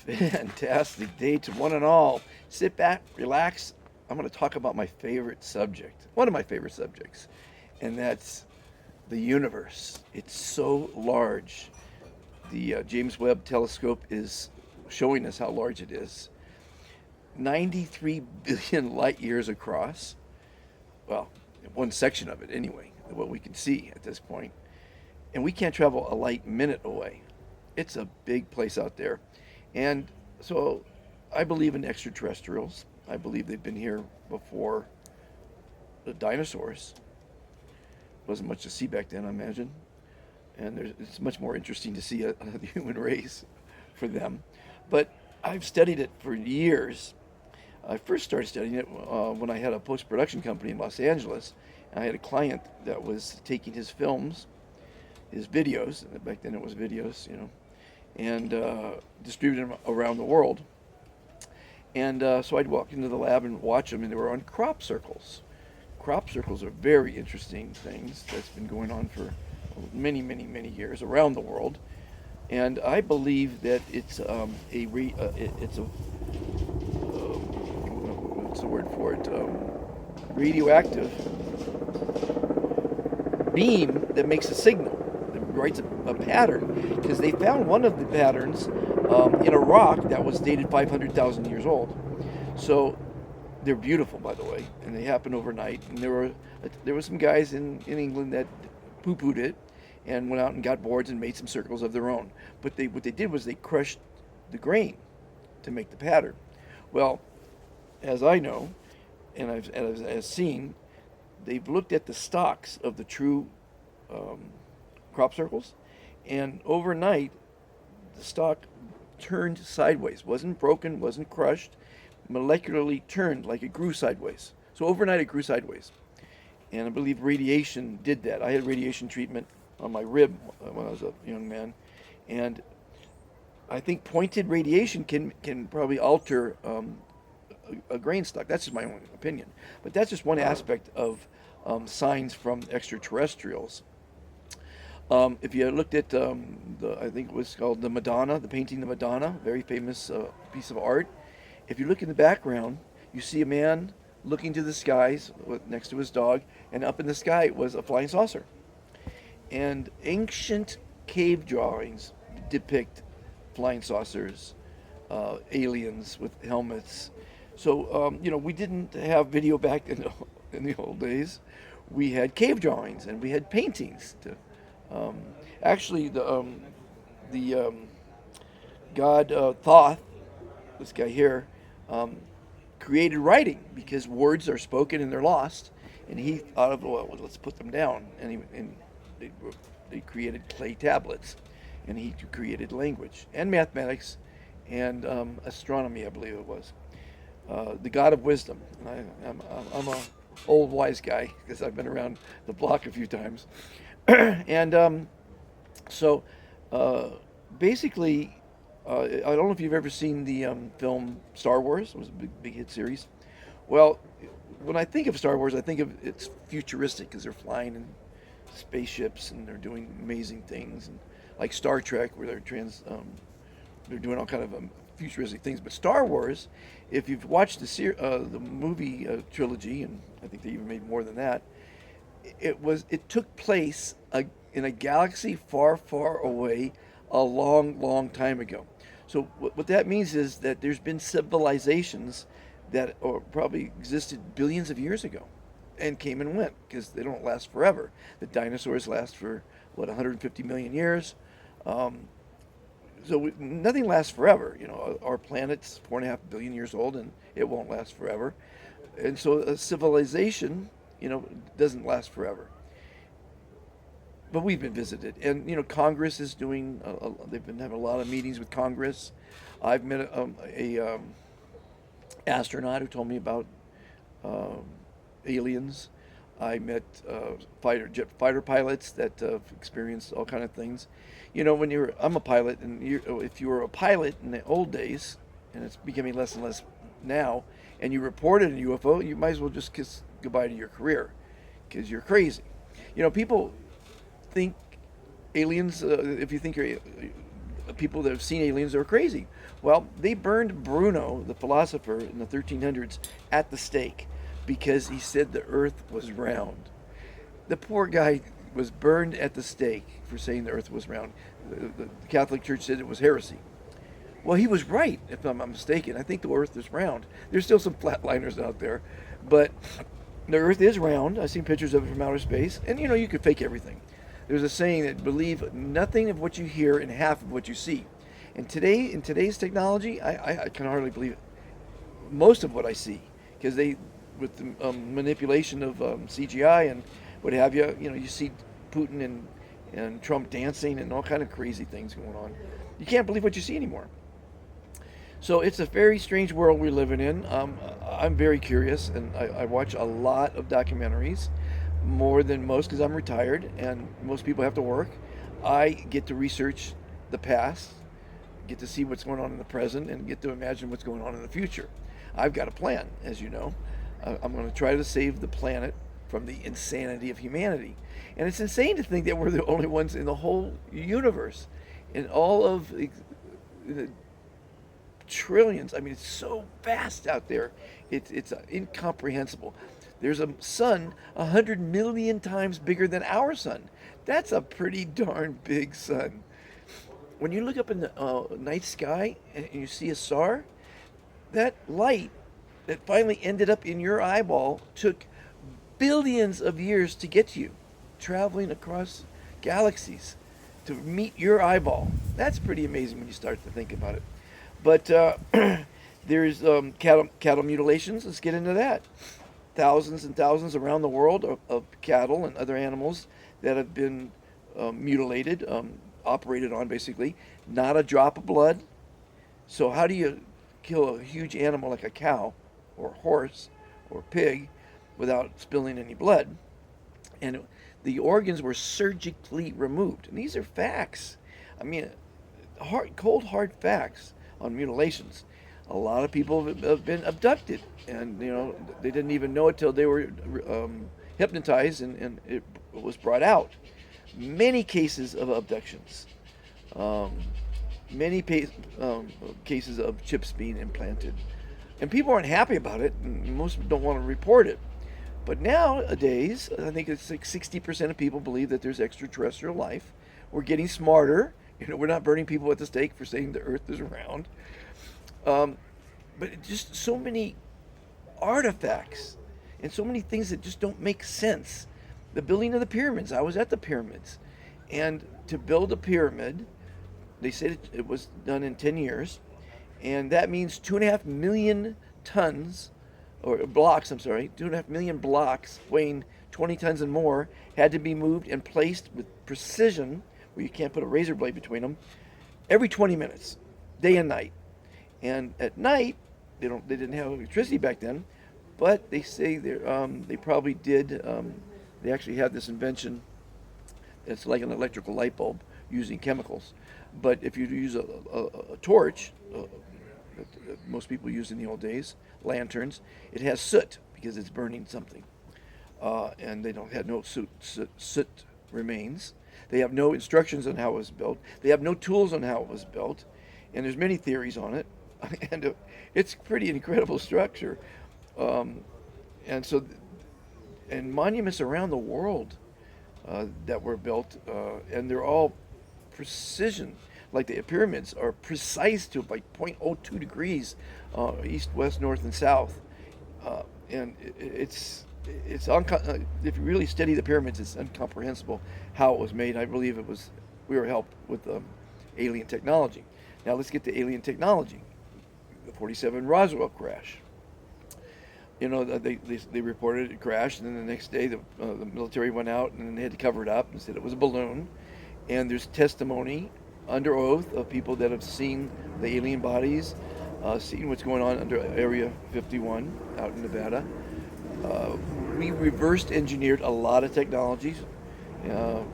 Fantastic day to one and all. Sit back, relax. I'm going to talk about my favorite subject, one of my favorite subjects, and that's the universe. It's so large. The James Webb telescope is showing us how large it is. 93 billion light years across. Well, one section of it anyway, what we can see at this point. And we can't travel a light minute away. It's a big place out there. And so I believe in extraterrestrials. I believe they've been here before the dinosaurs. Wasn't much to see back then, I imagine. And it's much more interesting to see the human race for them. But I've studied it for years. I first started studying it when I had a post-production company in Los Angeles. And I had a client that was taking his films, his videos, and back then it was videos, and distributed them around the world. And so I'd walk into the lab and watch them, and they were on crop circles. Crop circles are very interesting things that's been going on for many, many, many years around the world. And I believe that it's what's the word for it? Radioactive beam that makes a signal, that writes a pattern, because they found one of the patterns in a rock that was dated 500,000 years old. So they're beautiful, by the way, and they happen overnight. And there were some guys in England that poo-pooed it and went out and got boards and made some circles of their own. But what they did was they crushed the grain to make the pattern. Well, as I know, and I've seen, they've looked at the stalks of the true crop circles, and overnight the stalk turned sideways. Wasn't broken, wasn't crushed, molecularly turned like it grew sideways. So overnight it grew sideways. And I believe radiation did that. I had radiation treatment on my rib when I was a young man, and I think pointed radiation can probably alter a grain stock. That's just my own opinion. But that's just one aspect of signs from extraterrestrials. If you looked at I think it was called the Madonna, the painting, the Madonna, very famous piece of art. If you look in the background, you see a man looking to the skies next to his dog, and up in the sky was a flying saucer. And ancient cave drawings depict flying saucers, aliens with helmets. So, we didn't have video back in the old days. We had cave drawings and we had paintings. Actually, the god Thoth, this guy here, created writing because words are spoken and they're lost. And he thought of, well, let's put them down. And they created clay tablets. And he created language and mathematics and astronomy, I believe it was. The god of wisdom. I'm a old wise guy because I've been around the block a few times. And so basically, I don't know if you've ever seen the film Star Wars. It was a big hit series. Well, when I think of Star Wars, I think of it's futuristic because they're flying in spaceships and they're doing amazing things, and like Star Trek, where they're doing all kind of futuristic things. But Star Wars, if you've watched the movie trilogy, and I think they even made more than that, it took place in a galaxy far, far away, a long, long time ago. So what that means is that there's been civilizations that probably existed billions of years ago, and came and went because they don't last forever. The dinosaurs last for 150 million years. So nothing lasts forever. Our planet's 4.5 billion years old, and it won't last forever. And so a civilization, doesn't last forever. But we've been visited, and Congress is doing. They've been having a lot of meetings with Congress. I've met a astronaut who told me about aliens. I met jet fighter pilots that have experienced all kind of things. I'm a pilot, and if you were a pilot in the old days, and it's becoming less and less now, and you reported a UFO, you might as well just kiss goodbye to your career, because you're crazy. People think aliens. If you think you're people that have seen aliens are crazy. Well, they burned Bruno, the philosopher, in the 1300s at the stake because he said the Earth was round. The poor guy was burned at the stake for saying the Earth was round. The Catholic Church said it was heresy. Well, he was right, if I'm not mistaken. I think the Earth is round. There's still some flatliners out there, but the Earth is round. I've seen pictures of it from outer space, and you could fake everything. There's a saying that believe nothing of what you hear and half of what you see. And today, in today's technology, I can hardly believe it. Most of what I see, because with the manipulation of CGI and what have you, you see Putin and Trump dancing and all kind of crazy things going on. You can't believe what you see anymore. So it's a very strange world we're living in. I'm very curious, and I watch a lot of documentaries, more than most because I'm retired, and most people have to work. I get to research the past, get to see what's going on in the present, and get to imagine what's going on in the future. I've got a plan, as you know. I'm going to try to save the planet from the insanity of humanity. And it's insane to think that we're the only ones in the whole universe, in all of the trillions. I mean, it's so vast out there. It's incomprehensible. There's a sun 100 million times bigger than our sun. That's a pretty darn big sun. When you look up in the night sky and you see a star, that light that finally ended up in your eyeball took billions of years to get to you, traveling across galaxies to meet your eyeball. That's pretty amazing when you start to think about it. But there's cattle mutilations. Let's get into that. Thousands and thousands around the world of cattle and other animals that have been mutilated, operated on basically. Not a drop of blood. So how do you kill a huge animal like a cow or horse or pig without spilling any blood? And the organs were surgically removed. And these are facts. I mean, cold, hard facts on mutilations. A lot of people have been abducted, and they didn't even know it till they were hypnotized, and it was brought out. Many cases of abductions, many cases of chips being implanted, and people aren't happy about it. And most don't want to report it. But nowadays, I think it's like 60% of people believe that there's extraterrestrial life. We're getting smarter. We're not burning people at the stake for saying the Earth is round. But just so many artifacts and so many things that just don't make sense. The building of the pyramids. I was at the pyramids. And to build a pyramid, they said it was done in 10 years. And that means 2.5 million tons, or blocks, 2.5 million blocks weighing 20 tons and more had to be moved and placed with precision, where you can't put a razor blade between them, every 20 minutes, day and night. And at night, they didn't have electricity back then, but they say they probably did. They actually had this invention. It's like an electrical light bulb using chemicals. But if you use a torch, that most people used in the old days, lanterns, it has soot because it's burning something. And they had no soot remains. They have no instructions on how it was built. They have no tools on how it was built. And there's many theories on it. And it's a pretty incredible structure. And monuments around the world that were built, and they're all precision. Like the pyramids are precise to like 0.02 degrees, east, west, north, and south. And if you really study the pyramids, it's incomprehensible how it was made. I believe we were helped with alien technology. Now let's get to alien technology. The 47 Roswell crash. They reported it crashed, and then the next day the military went out and they had to cover it up and said it was a balloon. And there's testimony under oath of people that have seen the alien bodies, seen what's going on under Area 51 out in Nevada. We reversed engineered a lot of technologies. And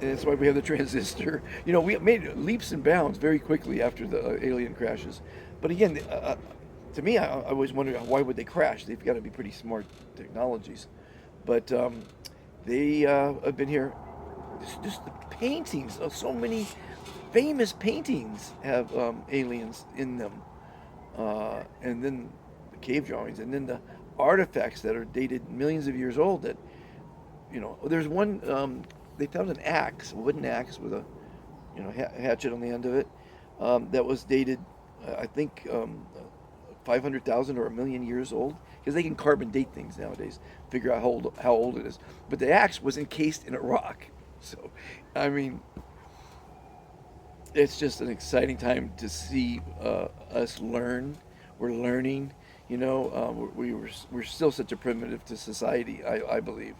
that's why we have the transistor. We made leaps and bounds very quickly after the alien crashes. But again, to me, I always wondered, why would they crash? They've got to be pretty smart technologies. But they have been here. Just the paintings. So many famous paintings have aliens in them, and then the cave drawings, and then the artifacts that are dated millions of years old. That there's one they found an axe, a wooden axe with a hatchet on the end of it, that was dated, I think, 500,000 or a million years old, because they can carbon date things nowadays, figure out how old it is. But the axe was encased in a rock. So, I mean, it's just an exciting time to see us learn. We're learning. We're still such a primitive to society. I believe.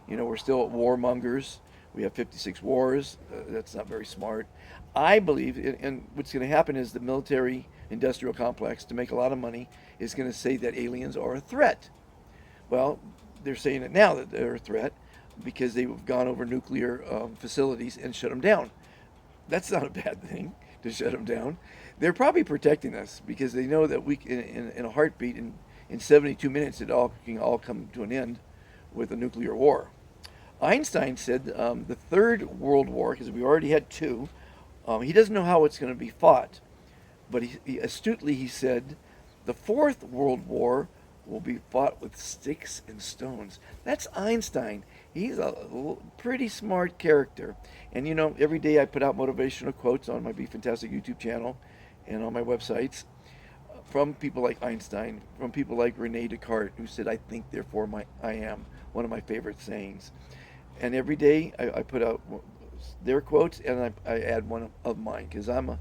We're still warmongers. We have 56 wars. That's not very smart. I believe, and what's going to happen is the military industrial complex, to make a lot of money, is going to say that aliens are a threat. Well, they're saying it now that they're a threat because they've gone over nuclear facilities and shut them down. That's not a bad thing to shut them down. They're probably protecting us because they know that we, in a heartbeat, in 72 minutes, it all can all come to an end with a nuclear war. Einstein said the Third World War, because we already had two, he doesn't know how it's going to be fought, but he astutely he said the Fourth World War will be fought with sticks and stones. That's Einstein. He's a pretty smart character. And every day I put out motivational quotes on my Be Fantastic YouTube channel and on my websites from people like Einstein, from people like Rene Descartes, who said, "I think, therefore I am," one of my favorite sayings. And every day I put out their quotes and I add one of mine, because I'm a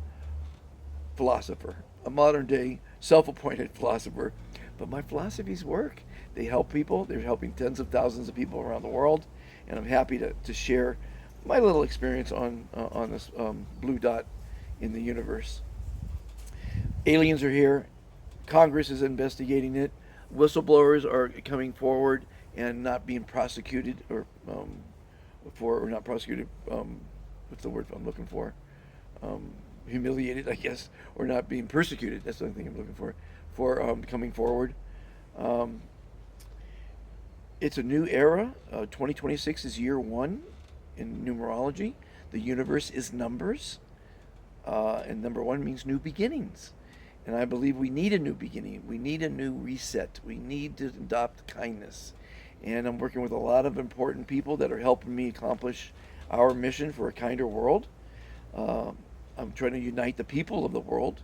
philosopher, a modern day self-appointed philosopher. But my philosophies work. They help people. They're helping tens of thousands of people around the world. And I'm happy to share my little experience on this blue dot in the universe. Aliens are here. Congress is investigating it. Whistleblowers are coming forward and not being prosecuted or not prosecuted. What's the word I'm looking for? Humiliated, I guess, or not being persecuted. That's the only thing I'm looking for coming forward. It's a new era. 2026 is year one in numerology. The universe is numbers, and number one means new beginnings. And I believe we need a new beginning. We need a new reset. We need to adopt kindness. And I'm working with a lot of important people that are helping me accomplish our mission for a kinder world. I'm trying to unite the people of the world,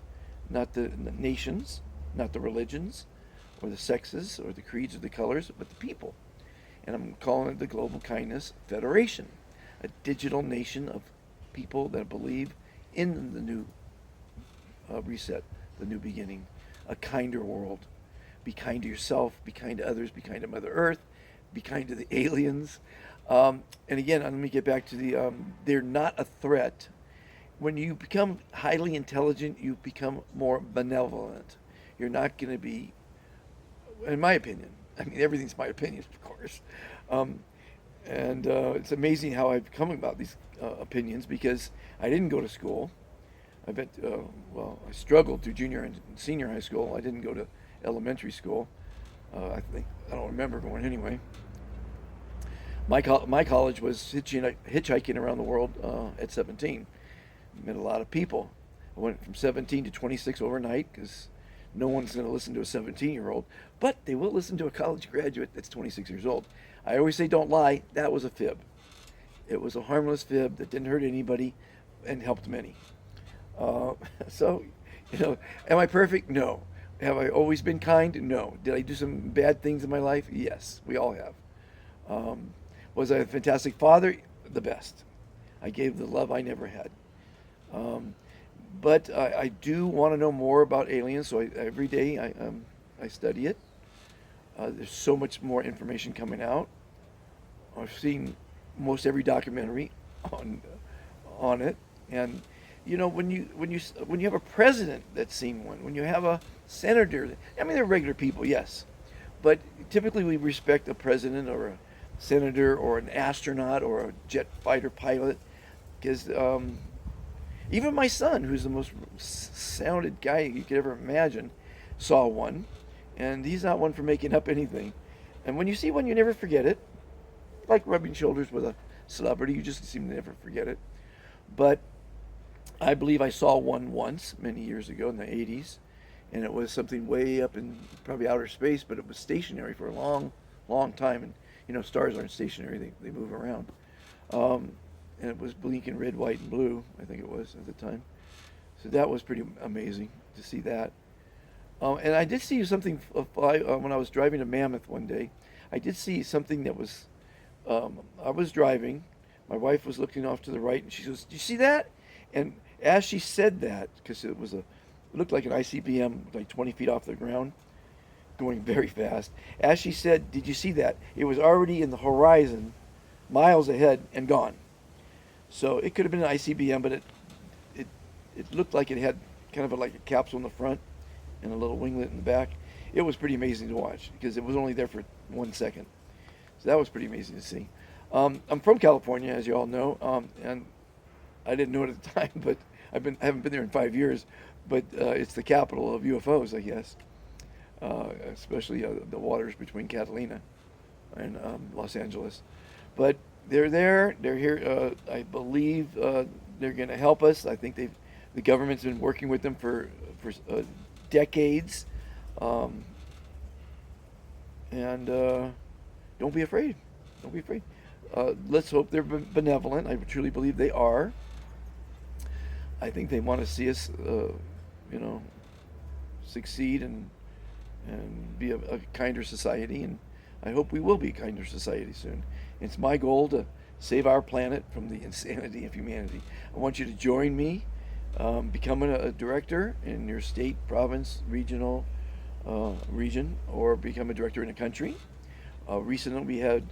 not the nations, not the religions, or the sexes, or the creeds, or the colors, but the people. And I'm calling it the Global Kindness Federation, a digital nation of people that believe in the new reset, the new beginning, a kinder world. Be kind to yourself, be kind to others, be kind to Mother Earth, be kind to the aliens. And again, let me get back to they're not a threat. When you become highly intelligent, you become more benevolent. You're not going to be, in my opinion, I mean, everything's my opinion, of course. And it's amazing how I've come about these opinions, because I didn't go to school. I struggled through junior and senior high school. I didn't go to elementary school. I don't remember going anyway. My college was hitchhiking around the world at 17. Met a lot of people. I went from 17 to 26 overnight, because no one's going to listen to a 17-year-old, but they will listen to a college graduate that's 26 years old. I always say, don't lie. That was a fib. It was a harmless fib that didn't hurt anybody and helped many. So, am I perfect? No. Have I always been kind? No. Did I do some bad things in my life? Yes, we all have. Was I a fantastic father? The best. I gave the love I never had. But I do want to know more about aliens, so every day I study it. There's so much more information coming out. I've seen most every documentary on it, and when you have a president that's seen one, when you have a senator, I mean, they're regular people, yes, but typically we respect a president or a senator or an astronaut or a jet fighter pilot, because even my son, who's the most sounded guy you could ever imagine, saw one, and he's not one for making up anything. And when you see one, you never forget it. Like rubbing shoulders with a celebrity, you just seem to never forget it. But I believe I saw one once many years ago in the 80s, and it was something way up in probably outer space, but it was stationary for a long, long time. And stars aren't stationary; they move around. Um, and it was blinking red, white, and blue. I think it was at the time. So that was pretty amazing to see that. And I did see something fly when I was driving to Mammoth one day. I did see something that was. I was driving. My wife was looking off to the right, and she goes, "Do you see that?" And as she said that, because it looked like an ICBM, like 20 feet off the ground, going very fast. As she said, "Did you see that?" It was already in the horizon, miles ahead, and gone. So it could have been an ICBM, but it it looked like it had kind of like a capsule in the front and a little winglet in the back. It was pretty amazing to watch because it was only there for 1 second. So that was pretty amazing to see. I'm from California, as you all know, and I didn't know it at the time, but I haven't been there in 5 years. But it's the capital of UFOs, I guess, especially the waters between Catalina and Los Angeles. But they're there. They're here. I believe they're going to help us. I think the government's been working with them for decades, um, and don't be afraid. Don't be afraid. Let's hope they're benevolent. I truly believe they are. I think they want to see us, you know, succeed and be a kinder society. And I hope we will be a kinder society soon. It's my goal to save our planet from the insanity of humanity. I want you to join me, becoming a director in your state, province, region, or become a director in a country. Recently, we have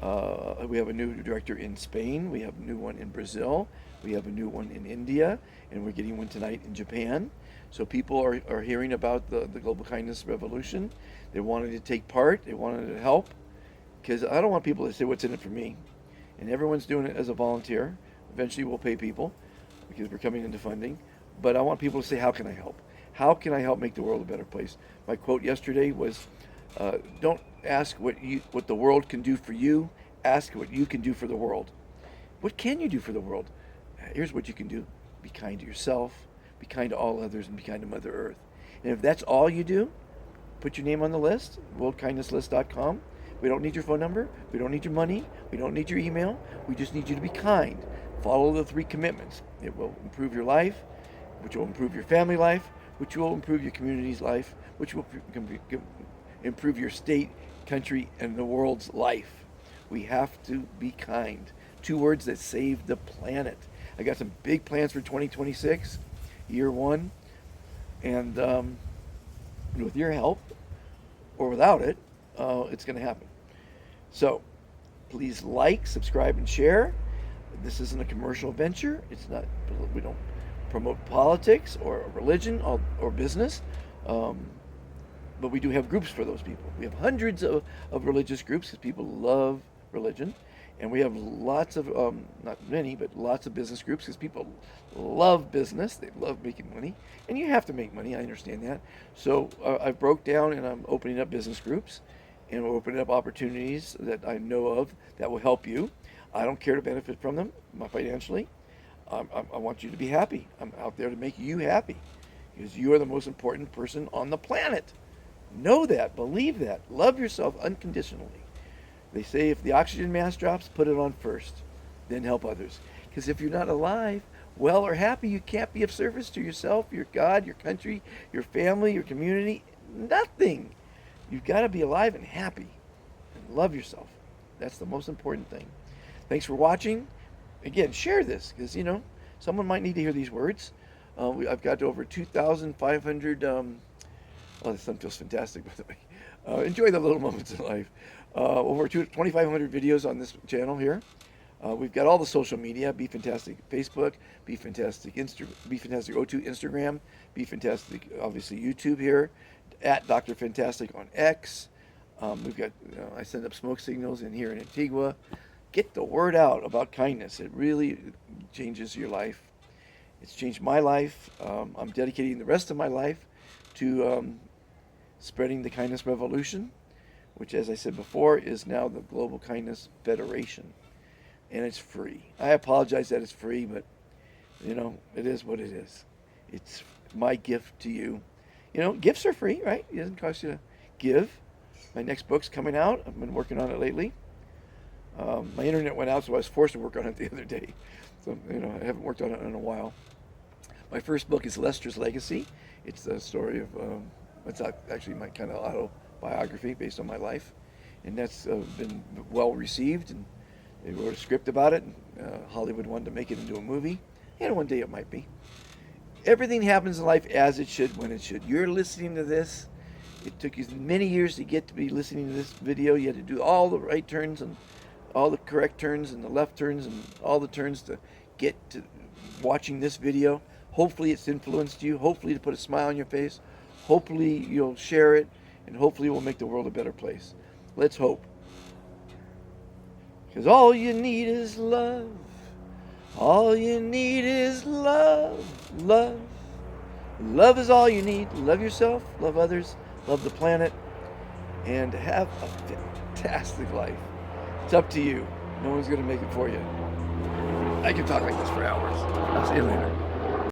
a new director in Spain. We have a new one in Brazil. We have a new one in India, and we're getting one tonight in Japan. So people are hearing about the Global Kindness Revolution. They wanted to take part. They wanted to help, because I don't want people to say, "What's in it for me?" And everyone's doing it as a volunteer. Eventually, we'll pay people because we're coming into funding. But I want people to say, "How can I help? How can I help make the world a better place?" My quote yesterday was, "Don't ask what the world can do for you. Ask what you can do for the world." What can you do for the world? Here's what you can do: be kind to yourself, be kind to all others, and be kind to Mother Earth. And if that's all you do, put your name on the list, worldkindnesslist.com. We don't need your phone number. We don't need your money. We don't need your email. We just need you to be kind. Follow the 3 commitments. It will improve your life, which will improve your family life, which will improve your community's life, which will improve your state, country, and the world's life. We have to be kind. 2 words that save the planet. I got some big plans for 2026, year 1, and with your help, or without it, it's going to happen. So please like, subscribe, and share. This isn't a commercial venture. It's not. We don't promote politics or religion or business. But we do have groups for those people. We have hundreds of religious groups because people love religion. And we have lots of, not many, but lots of business groups because people love business. They love making money. And you have to make money. I understand that. So I broke down and I'm opening up business groups. And we're opening up opportunities that I know of that will help you. I don't care to benefit from them financially. I want you to be happy. I'm out there to make you happy because you are the most important person on the planet. Know that. Believe that. Love yourself unconditionally. They say if the oxygen mask drops, put it on first, then help others. Because if you're not alive, well, or happy, you can't be of service to yourself, your God, your country, your family, your community. Nothing. You've got to be alive and happy and love yourself. That's the most important thing. Thanks for watching. Again, share this because, someone might need to hear these words. I've got over 2,500. Oh, this sun feels fantastic, by the way. Enjoy the little moments in life. Over 2,500 videos on this channel here. We've got all the social media: Be Fantastic Facebook, Be Fantastic Be Fantastic O2 Instagram, Be Fantastic obviously YouTube here, at Dr. Fantastic on X. We've got I send up smoke signals in here in Antigua. Get the word out about kindness. It really changes your life. It's changed my life. I'm dedicating the rest of my life to spreading the kindness revolution, which, as I said before, is now the Global Kindness Federation. And it's free. I apologize that it's free, but It is what it is. It's my gift to you. Gifts are free, right? It doesn't cost you to give. My next book's coming out. I've been working on it lately. My internet went out, so I was forced to work on it the other day. So, I haven't worked on it in a while. My first book is Lester's Legacy. It's the story of, it's actually my kind of autobiography based on my life. And that's been well received, and they wrote a script about it. Hollywood wanted to make it into a movie, and one day it might be. Everything happens in life as it should, when it should. You're listening to this. It took you many years to get to be listening to this video. You had to do all the right turns and all the correct turns and the left turns and all the turns to get to watching this video. Hopefully it's influenced you. Hopefully to put a smile on your face. Hopefully you'll share it, and hopefully it will make the world a better place. Let's hope. Because all you need is love. All you need is love. Love. Love is all you need. Love yourself, love others, love the planet, and have a fantastic life. It's up to you. No one's going to make it for you. I can talk like this for hours. I'll see you later.